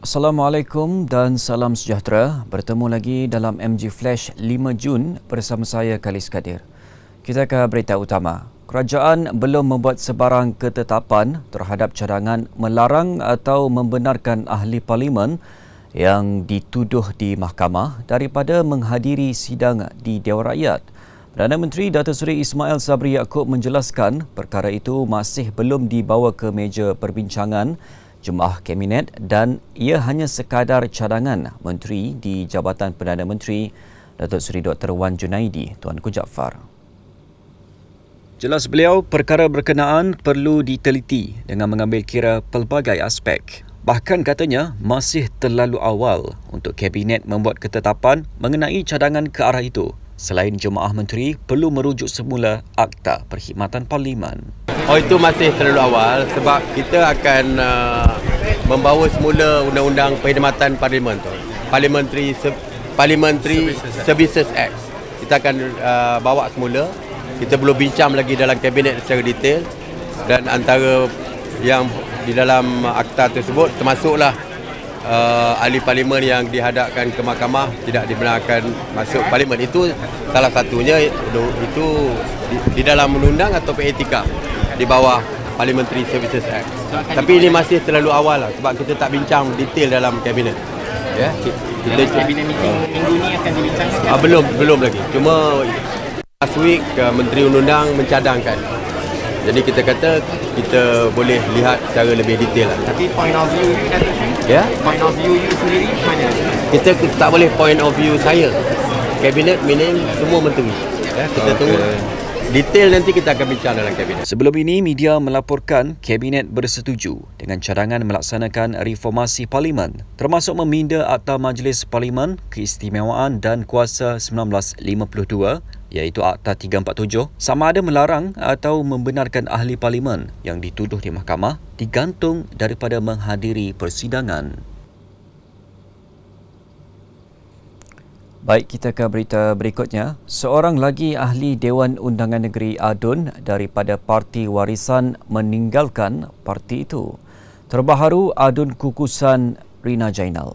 Assalamualaikum dan salam sejahtera. Bertemu lagi dalam MG Flash 5 Jun bersama saya Khalis Kadir. Kita ke berita utama. Kerajaan belum membuat sebarang ketetapan terhadap cadangan melarang atau membenarkan ahli parlimen yang dituduh di mahkamah daripada menghadiri sidang di Dewan Rakyat. Perdana Menteri Datuk Seri Ismail Sabri Yaakob menjelaskan perkara itu masih belum dibawa ke meja perbincangan Jemaah Kabinet dan ia hanya sekadar cadangan Menteri di Jabatan Perdana Menteri Datuk Seri Dr. Wan Junaidi, Tuanku Jaafar. Jelas beliau, perkara berkenaan perlu diteliti dengan mengambil kira pelbagai aspek. Bahkan katanya masih terlalu awal untuk Kabinet membuat ketetapan mengenai cadangan ke arah itu. Selain Jemaah Menteri perlu merujuk semula Akta Perkhidmatan Parlimen. Itu masih terlalu awal sebab kita akan membawa semula Undang-Undang Perkhidmatan Parlimen tu. Parliamentary Services Act. Kita akan bawa semula. Kita belum bincang lagi dalam Kabinet secara detail dan antara yang di dalam akta tersebut termasuklah ahli parlimen yang dihadapkan ke mahkamah tidak dibenarkan masuk parlimen. Itu salah satunya, itu di dalam undang atau etika di bawah Parliamentary Services Act. Tapi ini masih terlalu awal lah, sebab kita tak bincang detail dalam kabinet. Ya, kabinet meeting minggu ni akan dibincangkan? Belum lagi. Cuma last week Menteri Undang-Undang mencadangkan. Jadi kita kata kita boleh lihat secara lebih detail lah. Tapi point of view you Datuk Seri? Ya? Point of view you sendiri mana? Kita tak boleh point of view saya. Kabinet meaning semua menteri. Ya, kita tunggu. Detail nanti kita akan bincang dalam Kabinet. Sebelum ini, media melaporkan Kabinet bersetuju dengan cadangan melaksanakan reformasi Parlimen, termasuk meminda Akta Majlis Parlimen Keistimewaan dan Kuasa 1952, iaitu Akta 347, sama ada melarang atau membenarkan ahli parlimen yang dituduh di mahkamah digantung daripada menghadiri persidangan. Baik, kita ke berita berikutnya. Seorang lagi ahli Dewan Undangan Negeri ADUN daripada Parti Warisan meninggalkan parti itu. Terbaharu ADUN kukusan Rina Jainal.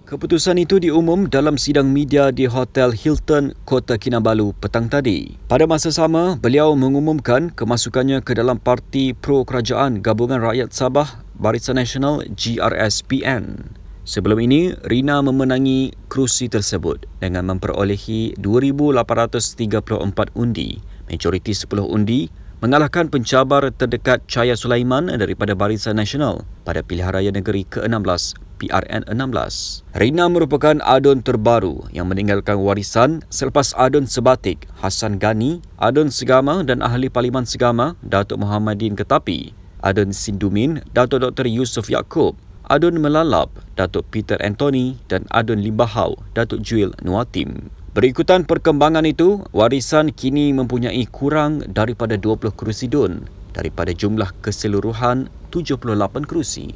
Keputusan itu diumum dalam sidang media di Hotel Hilton, Kota Kinabalu petang tadi. Pada masa sama, beliau mengumumkan kemasukannya ke dalam Parti Pro Kerajaan Gabungan Rakyat Sabah Barisan Nasional GRSPN. Sebelum ini, Rina memenangi kerusi tersebut dengan memperolehi 2,834 undi, majoriti 10 undi, mengalahkan pencabar terdekat Chaya Sulaiman daripada Barisan Nasional pada Pilihan Raya Negeri ke-16 PRN 16. Rina merupakan ADUN terbaru yang meninggalkan warisan selepas ADUN sebatik Hassan Ghani, ADUN Segama dan Ahli Parlimen Segama Datuk Muhammadin Ketapi, ADUN Sindumin Datuk Dr. Yusof Yaakob, ADUN Melalap Datuk Peter Anthony dan ADUN Limbahau Datuk Juil Nuatim. Berikutan perkembangan itu, warisan kini mempunyai kurang daripada 20 kerusi DUN daripada jumlah keseluruhan 78 kerusi.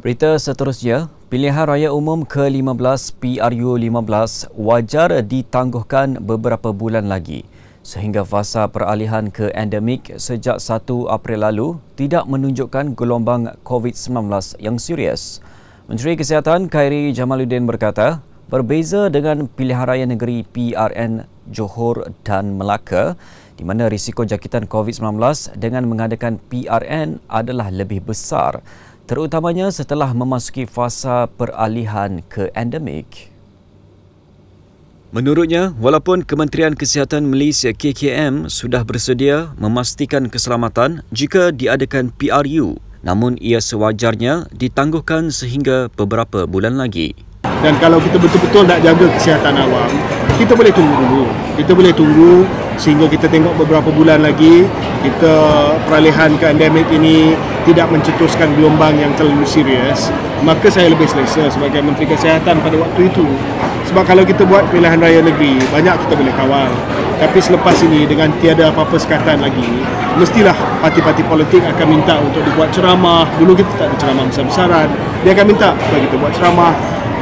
Berita seterusnya, Pilihan Raya Umum ke-15 PRU 15 wajar ditangguhkan beberapa bulan lagi sehingga fasa peralihan ke endemik sejak 1 April lalu tidak menunjukkan gelombang COVID-19 yang serius. Menteri Kesihatan Khairi Jamaluddin berkata, berbeza dengan Pilihan Raya Negeri PRN Johor dan Melaka, di mana risiko jangkitan COVID-19 dengan mengadakan PRN adalah lebih besar, terutamanya setelah memasuki fasa peralihan ke endemik. Menurutnya, walaupun Kementerian Kesihatan Malaysia KKM sudah bersedia memastikan keselamatan jika diadakan PRU, namun ia sewajarnya ditangguhkan sehingga beberapa bulan lagi. Dan kalau kita betul-betul nak jaga kesihatan awam, kita boleh tunggu dulu. Kita boleh tunggu sehingga kita tengok beberapa bulan lagi kita peralihan ke endemik ini tidak mencetuskan gelombang yang terlalu serius, maka saya lebih selesa sebagai Menteri Kesihatan pada waktu itu. Sebab kalau kita buat pilihan raya negeri, banyak kita boleh kawal. Tapi selepas ini dengan tiada apa-apa sekatan lagi, mestilah parti-parti politik akan minta untuk dibuat ceramah. Dulu kita tak ada ceramah besar-besaran, dia akan minta supaya kita buat ceramah.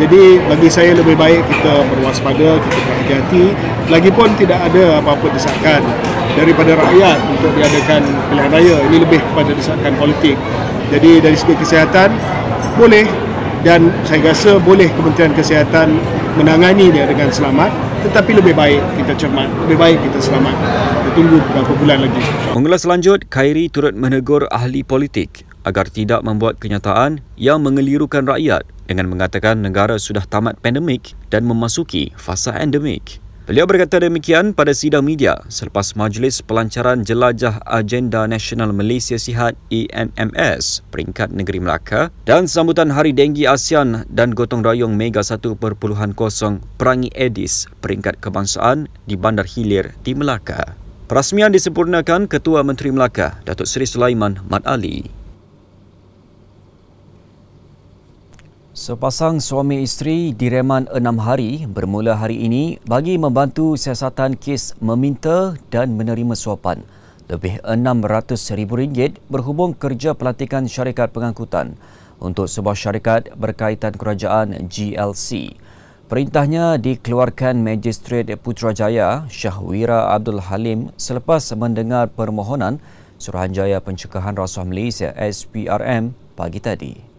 Jadi bagi saya lebih baik kita berwaspada, kita berhati-hati. Lagipun tidak ada apa-apa desakan daripada rakyat untuk diadakan pilihan raya. Ini lebih kepada desakan politik. Jadi dari segi kesihatan boleh, dan saya rasa boleh Kementerian Kesihatan menangani dia dengan selamat, tetapi lebih baik kita cermat, lebih baik kita selamat. Kita tunggu beberapa bulan lagi. Mengulas lanjut, Khairi turut menegur ahli politik agar tidak membuat kenyataan yang mengelirukan rakyat dengan mengatakan negara sudah tamat pandemik dan memasuki fasa endemik. Beliau berkata demikian pada sidang media selepas Majlis Pelancaran Jelajah Agenda Nasional Malaysia Sihat ENMS peringkat negeri Melaka dan sambutan Hari Denggi ASEAN dan Gotong Royong Mega 1.0 Perangi Edis peringkat kebangsaan di Bandar Hilir di Melaka. Perasmian disempurnakan Ketua Menteri Melaka, Datuk Seri Sulaiman Mat Ali. Sepasang suami isteri direman 6 hari bermula hari ini bagi membantu siasatan kes meminta dan menerima suapan. Lebih RM600,000 berhubung kerja pelantikan syarikat pengangkutan untuk sebuah syarikat berkaitan kerajaan GLC. Perintahnya dikeluarkan Magistrate Putrajaya Syahwira Abdul Halim selepas mendengar permohonan Suruhanjaya Pencegahan Rasuah Malaysia SPRM pagi tadi.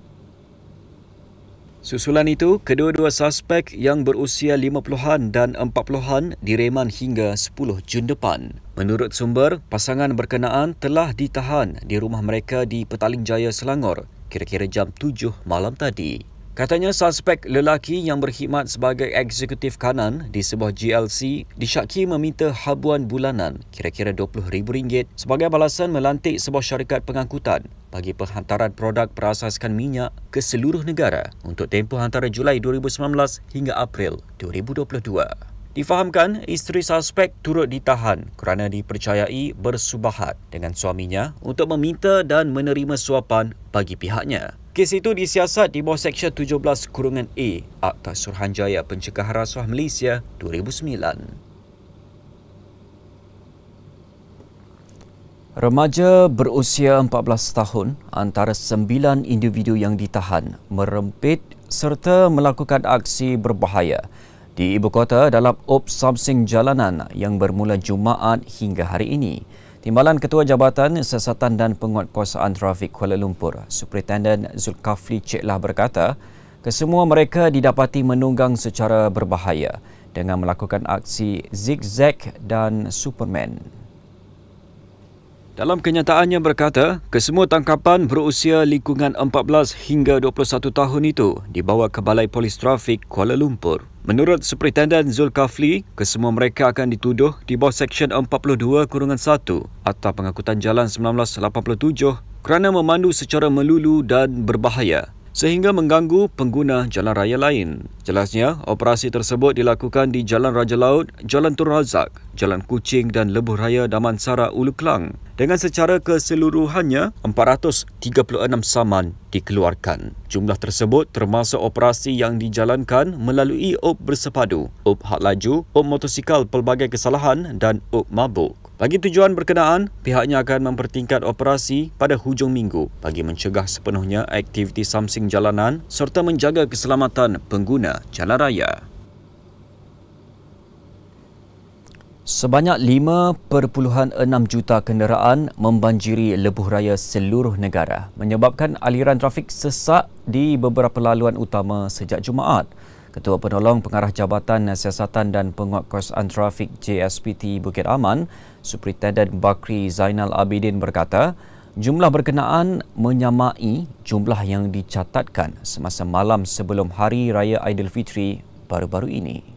Susulan itu, kedua-dua suspek yang berusia 50-an dan 40-an direman hingga 10 Jun depan. Menurut sumber, pasangan berkenaan telah ditahan di rumah mereka di Petaling Jaya, Selangor, kira-kira jam 7 malam tadi. Katanya suspek lelaki yang berkhidmat sebagai eksekutif kanan di sebuah GLC disyaki meminta habuan bulanan kira-kira RM20,000 sebagai balasan melantik sebuah syarikat pengangkutan bagi penghantaran produk berasaskan minyak ke seluruh negara untuk tempoh antara Julai 2019 hingga April 2022. Difahamkan, isteri suspek turut ditahan kerana dipercayai bersubahat dengan suaminya untuk meminta dan menerima suapan bagi pihaknya. Kes itu disiasat di bawah Seksyen 17(A) Akta Suruhanjaya Pencegahan Rasuah Malaysia 2009. Remaja berusia 14 tahun antara 9 individu yang ditahan merempit serta melakukan aksi berbahaya di ibu kota dalam op Samsing jalanan yang bermula Jumaat hingga hari ini. Timbalan Ketua Jabatan Siasatan dan Penguatkuasaan Trafik Kuala Lumpur, Superintendent Zulkafli Ceklah berkata, kesemua mereka didapati menunggang secara berbahaya dengan melakukan aksi zigzag dan Superman. Dalam kenyataannya berkata, kesemua tangkapan berusia lingkungan 14 hingga 21 tahun itu dibawa ke Balai Polis Trafik Kuala Lumpur. Menurut Superintendent Zulkafli, kesemua mereka akan dituduh di bawah Seksyen 42(1) Akta Pengangkutan Jalan 1987 kerana memandu secara melulu dan berbahaya sehingga mengganggu pengguna jalan raya lain. Jelasnya, operasi tersebut dilakukan di Jalan Raja Laut, Jalan Tun Razak, Jalan Kuching dan Lebuh Raya Damansara Ulu Klang. Dengan secara keseluruhannya, 436 saman dikeluarkan. Jumlah tersebut termasuk operasi yang dijalankan melalui op bersepadu, op had laju, op motosikal pelbagai kesalahan dan op mabuk. Bagi tujuan berkenaan, pihaknya akan mempertingkat operasi pada hujung minggu bagi mencegah sepenuhnya aktiviti samsing jalanan serta menjaga keselamatan pengguna jalan raya. Sebanyak 5.6 juta kenderaan membanjiri lebuh raya seluruh negara, menyebabkan aliran trafik sesak di beberapa laluan utama sejak Jumaat. Ketua Penolong Pengarah Jabatan Siasatan dan Penguatkuasaan Trafik JSPT Bukit Aman, Superintendent Bakri Zainal Abidin berkata, jumlah berkenaan menyamai jumlah yang dicatatkan semasa malam sebelum Hari Raya Aidilfitri baru-baru ini.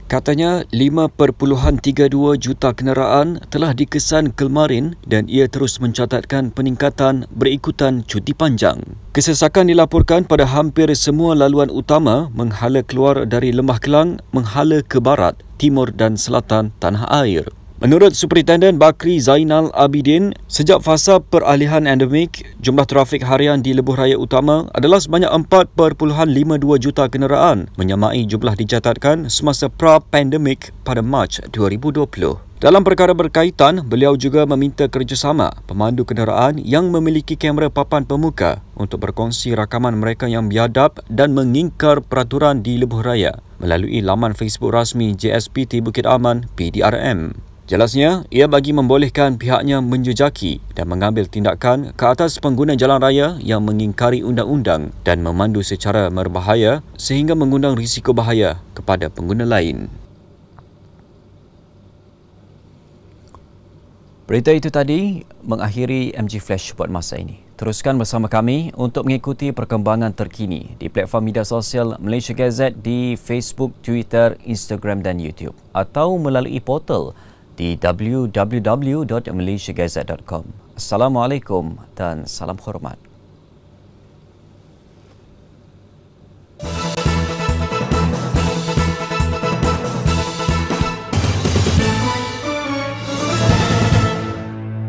Katanya 5.32 juta kenderaan telah dikesan kemarin dan ia terus mencatatkan peningkatan berikutan cuti panjang. Kesesakan dilaporkan pada hampir semua laluan utama menghala keluar dari Lembah Kelang, menghala ke barat, timur dan selatan tanah air. Menurut Superintendent Bakri Zainal Abidin, sejak fasa peralihan endemik, jumlah trafik harian di lebuh raya utama adalah sebanyak 4.52 juta kenderaan, menyamai jumlah dicatatkan semasa pra-pandemik pada Mac 2020. Dalam perkara berkaitan, beliau juga meminta kerjasama pemandu kenderaan yang memiliki kamera papan pemuka untuk berkongsi rakaman mereka yang biadab dan mengingkar peraturan di lebuh raya melalui laman Facebook rasmi JSPT Bukit Aman PDRM. Jelasnya, ia bagi membolehkan pihaknya menjejaki dan mengambil tindakan ke atas pengguna jalan raya yang mengingkari undang-undang dan memandu secara berbahaya sehingga mengundang risiko bahaya kepada pengguna lain. Berita itu tadi mengakhiri MG Flash buat masa ini. Teruskan bersama kami untuk mengikuti perkembangan terkini di platform media sosial Malaysia Gazette di Facebook, Twitter, Instagram dan YouTube atau melalui portal di www.malaysiagazette.com. Assalamualaikum dan salam hormat.